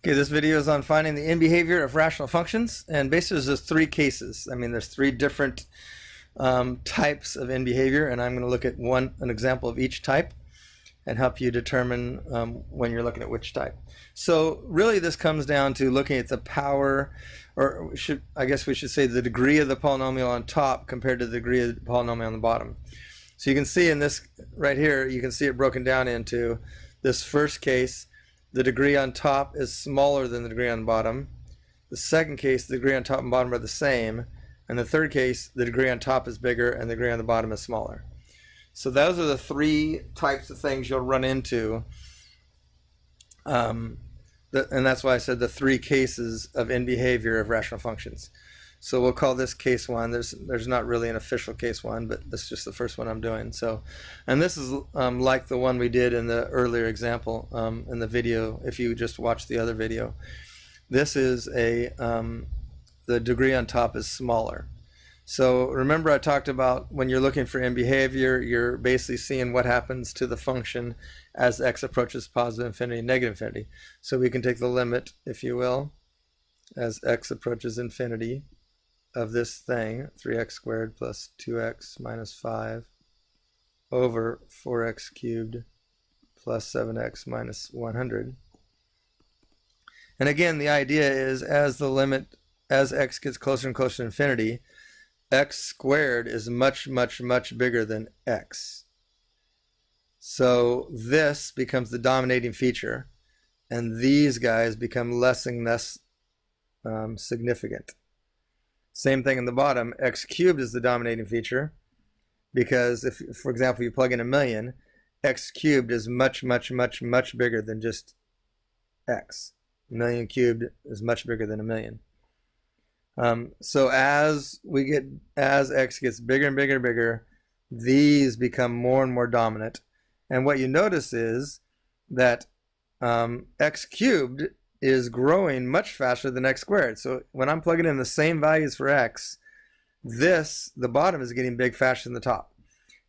Okay, this video is on finding the end behavior of rational functions, and basically there's three cases. There's three different types of end behavior, and I'm going to look at an example of each type and help you determine when you're looking at which type. So really this comes down to looking at the power, or I guess we should say the degree of the polynomial on top compared to the degree of the polynomial on the bottom. So you can see in this right here, you can see it broken down into this first case. The degree on top is smaller than the degree on the bottom. The second case, the degree on top and bottom are the same. And the third case, the degree on top is bigger and the degree on the bottom is smaller. So those are the three types of things you'll run into. And that's why I said the three cases of end behavior of rational functions. So we'll call this case one. There's not really an official case one, but this is just the first one I'm doing. So, and this is like the one we did in the earlier example in the video. If you just watch the other video, this is the degree on top is smaller. So remember I talked about when you're looking for end behavior, you're basically seeing what happens to the function as x approaches positive infinity, negative infinity. So we can take the limit, if you will, as x approaches infinity of this thing, 3x squared plus 2x minus 5 over 4x cubed plus 7x minus 100. And again, the idea is as x gets closer and closer to infinity, x squared is much, much, much bigger than x. So this becomes the dominating feature, and these guys become less and less significant. Same thing in the bottom, x cubed is the dominating feature, because if, for example, you plug in 1,000,000, x cubed is much, much, much, much bigger than just x. 1,000,000 cubed is much bigger than 1,000,000. So as x gets bigger and bigger and bigger, these become more and more dominant. And what you notice is that x cubed is growing much faster than x squared. So when I'm plugging in the same values for x, the bottom is getting big faster than the top.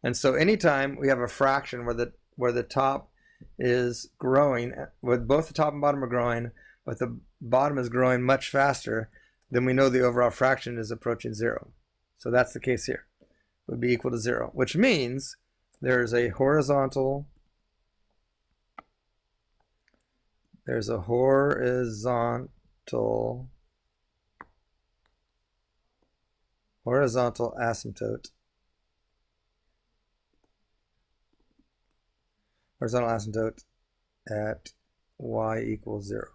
And so anytime we have a fraction where the top is growing, where both the top and bottom are growing, but the bottom is growing much faster, then we know the overall fraction is approaching 0. So that's the case here. It would be equal to 0, which means there's a horizontal asymptote. Horizontal asymptote at y equals 0.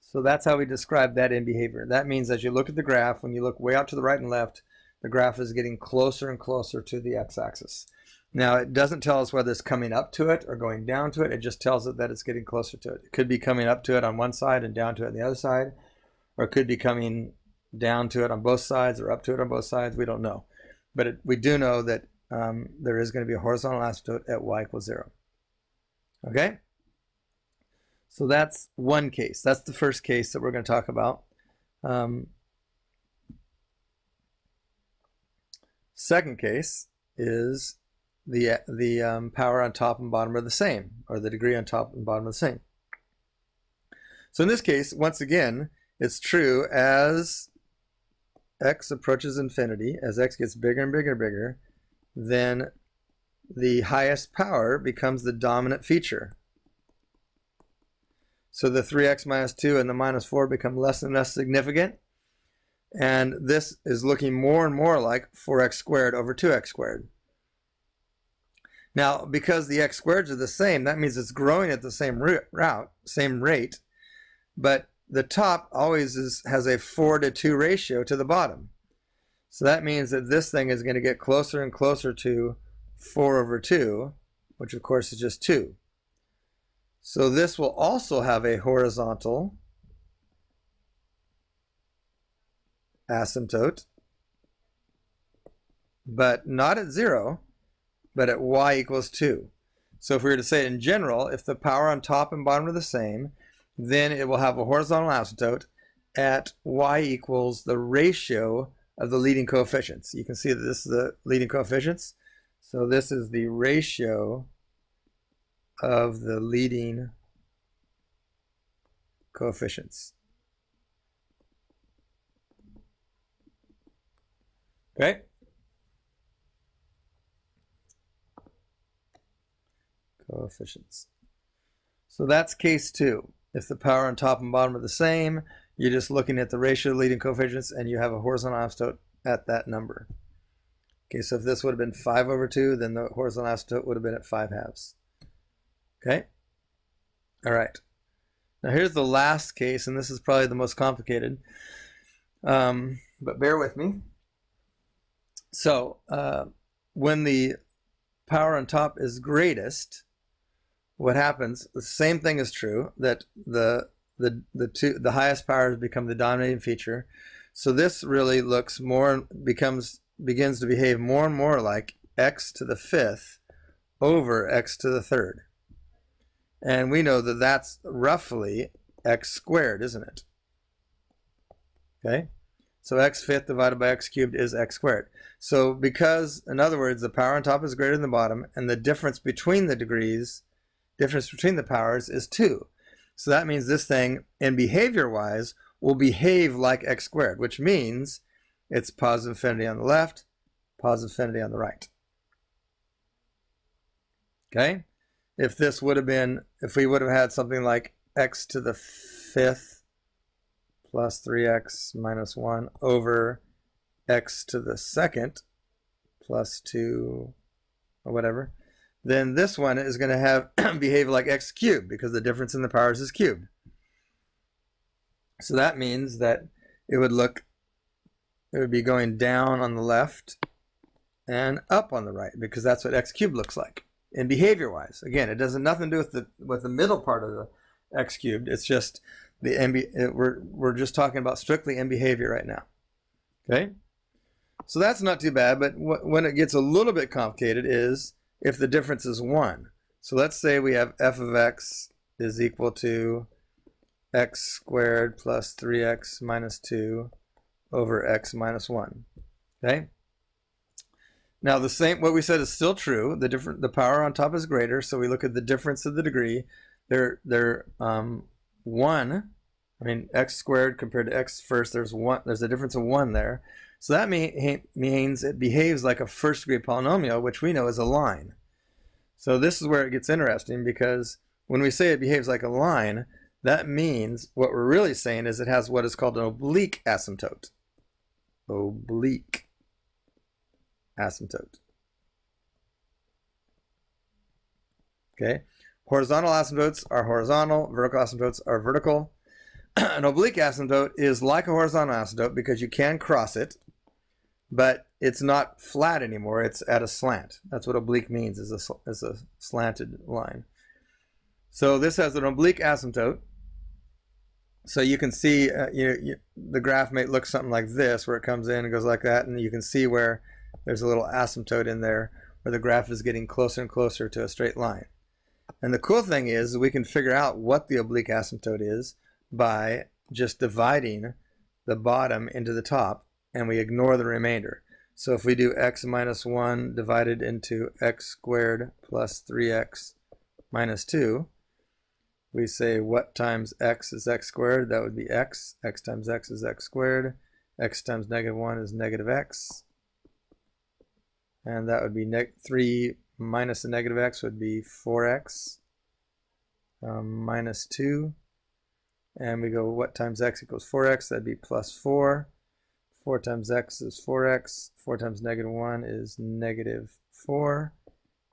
So that's how we describe that end behavior. That means as you look at the graph, when you look way out to the right and left, the graph is getting closer and closer to the x-axis. Now, it doesn't tell us whether it's coming up to it or going down to it. It just tells it that it's getting closer to it. It could be coming up to it on one side and down to it on the other side, or it could be coming down to it on both sides or up to it on both sides. We don't know. But we do know that there is going to be a horizontal asymptote at y equals 0. Okay? So that's one case. That's the first case that we're going to talk about. Second case is the power on top and bottom are the same, or the degree on top and bottom are the same. So in this case, once again, it's true as x approaches infinity, as x gets bigger and bigger and bigger, then the highest power becomes the dominant feature. So the 3x minus 2 and the minus 4 become less and less significant. And this is looking more and more like 4x squared over 2x squared. Now, because the x squareds are the same, that means it's growing at the same rate, but the top always has a 4:2 ratio to the bottom. So that means that this thing is going to get closer and closer to 4 over 2, which of course is just 2. So this will also have a horizontal asymptote, but not at 0, but at y equals 2. So if we were to say it in general, if the power on top and bottom are the same, then it will have a horizontal asymptote at y equals the ratio of the leading coefficients. You can see that this is the leading coefficients. So this is the ratio of the leading coefficients. Okay? Coefficients. So that's case 2. If the power on top and bottom are the same, you're just looking at the ratio of leading coefficients and you have a horizontal asymptote at that number. Okay, so if this would have been 5/2, then the horizontal asymptote would have been at 5/2. Okay? All right. Now here's the last case, and this is probably the most complicated, but bear with me. So when the power on top is greatest, what happens? The same thing is true, that the highest powers become the dominating feature. So this really looks more, begins to behave more and more like x to the 5th over x to the 3rd. And we know that that's roughly x squared, isn't it? Okay? So x 5th divided by x cubed is x squared. So because, in other words, the power on top is greater than the bottom, and the difference between the degrees, difference between the powers is 2. So that means this thing, in behavior-wise, will behave like x squared, which means it's positive infinity on the left, positive infinity on the right. Okay? If this would have been, if we would have had something like x to the 5th plus 3x minus 1 over x to the 2nd plus 2 or whatever, then this one is going to have behave like x cubed because the difference in the powers is cubed. So that means that it would be going down on the left and up on the right, because that's what x cubed looks like in behavior-wise. Again, it doesn't nothing to do with the middle part of the x cubed. It's just we're just talking about strictly in behavior right now. Okay, so that's not too bad. But when it gets a little bit complicated is if the difference is 1. So let's say we have f of x is equal to x squared plus 3x minus 2 over x minus 1. Okay. Now the same, what we said is still true. The power on top is greater, so we look at the difference of the degree. They're 1. I mean, x squared compared to x first. There's a difference of 1 there. So that means it behaves like a first degree polynomial, which we know is a line. So this is where it gets interesting, because when we say it behaves like a line, that means what we're really saying is it has what is called an oblique asymptote. Oblique asymptote. Okay, horizontal asymptotes are horizontal, vertical asymptotes are vertical. An oblique asymptote is like a horizontal asymptote because you can cross it, but it's not flat anymore, it's at a slant. That's what oblique means, is a slanted line. So this has an oblique asymptote. So you can see the graph may look something like this, where it comes in and goes like that, and you can see where there's a little asymptote in there where the graph is getting closer and closer to a straight line. And the cool thing is we can figure out what the oblique asymptote is by just dividing the bottom into the top, and we ignore the remainder. So if we do x minus 1 divided into x squared plus 3x minus 2, we say what times x is x squared? That would be x. X times x is x squared. X times -1 is negative x. And that would be 3 minus the negative x would be 4x minus 2. And we go, what times x equals 4x? That'd be plus 4. 4 times x is 4x. 4 times -1 is -4.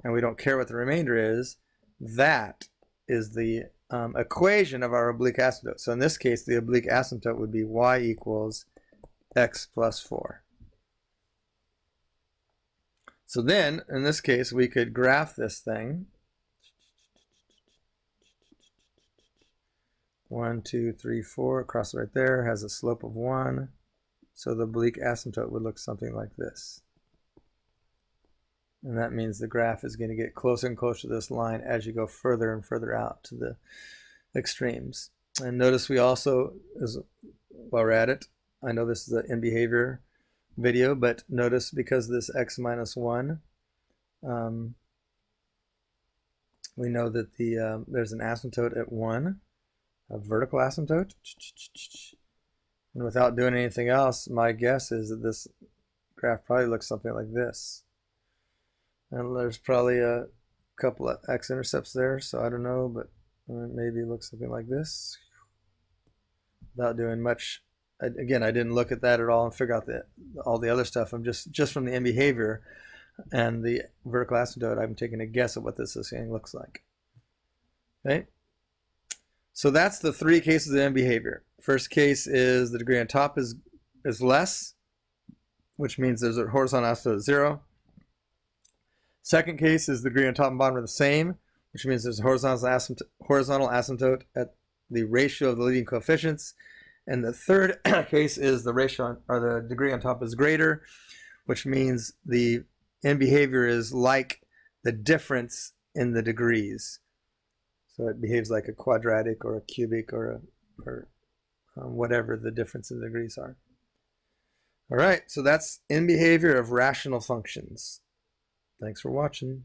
And we don't care what the remainder is. That is the equation of our oblique asymptote. So in this case, the oblique asymptote would be y equals x plus 4. So then, in this case, we could graph this thing. 1, 2, 3, 4, across right there, has a slope of 1. So the oblique asymptote would look something like this. And that means the graph is going to get closer and closer to this line as you go further and further out to the extremes. And notice we also, while we're at it, I know this is an in behavior video, but notice because this x minus 1, we know that there's an asymptote at 1. a vertical asymptote. And without doing anything else, my guess is that this graph probably looks something like this. And there's probably a couple of x-intercepts there, so I don't know, but maybe it looks something like this. Without doing much, again, I didn't look at that at all and figure out all the other stuff. I'm just from the end behavior and the vertical asymptote, I'm taking a guess at what this thing looks like. Okay, so that's the three cases of end behavior. First case is the degree on top is less, which means there's a horizontal asymptote at 0. Second case is the degree on top and bottom are the same, which means there's a horizontal asymptote at the ratio of the leading coefficients. And the third case is the ratio or the degree on top is greater, which means the end behavior is like the difference in the degrees. So it behaves like a quadratic or a cubic or whatever the difference in the degrees are. All right, so that's end behavior of rational functions. Thanks for watching.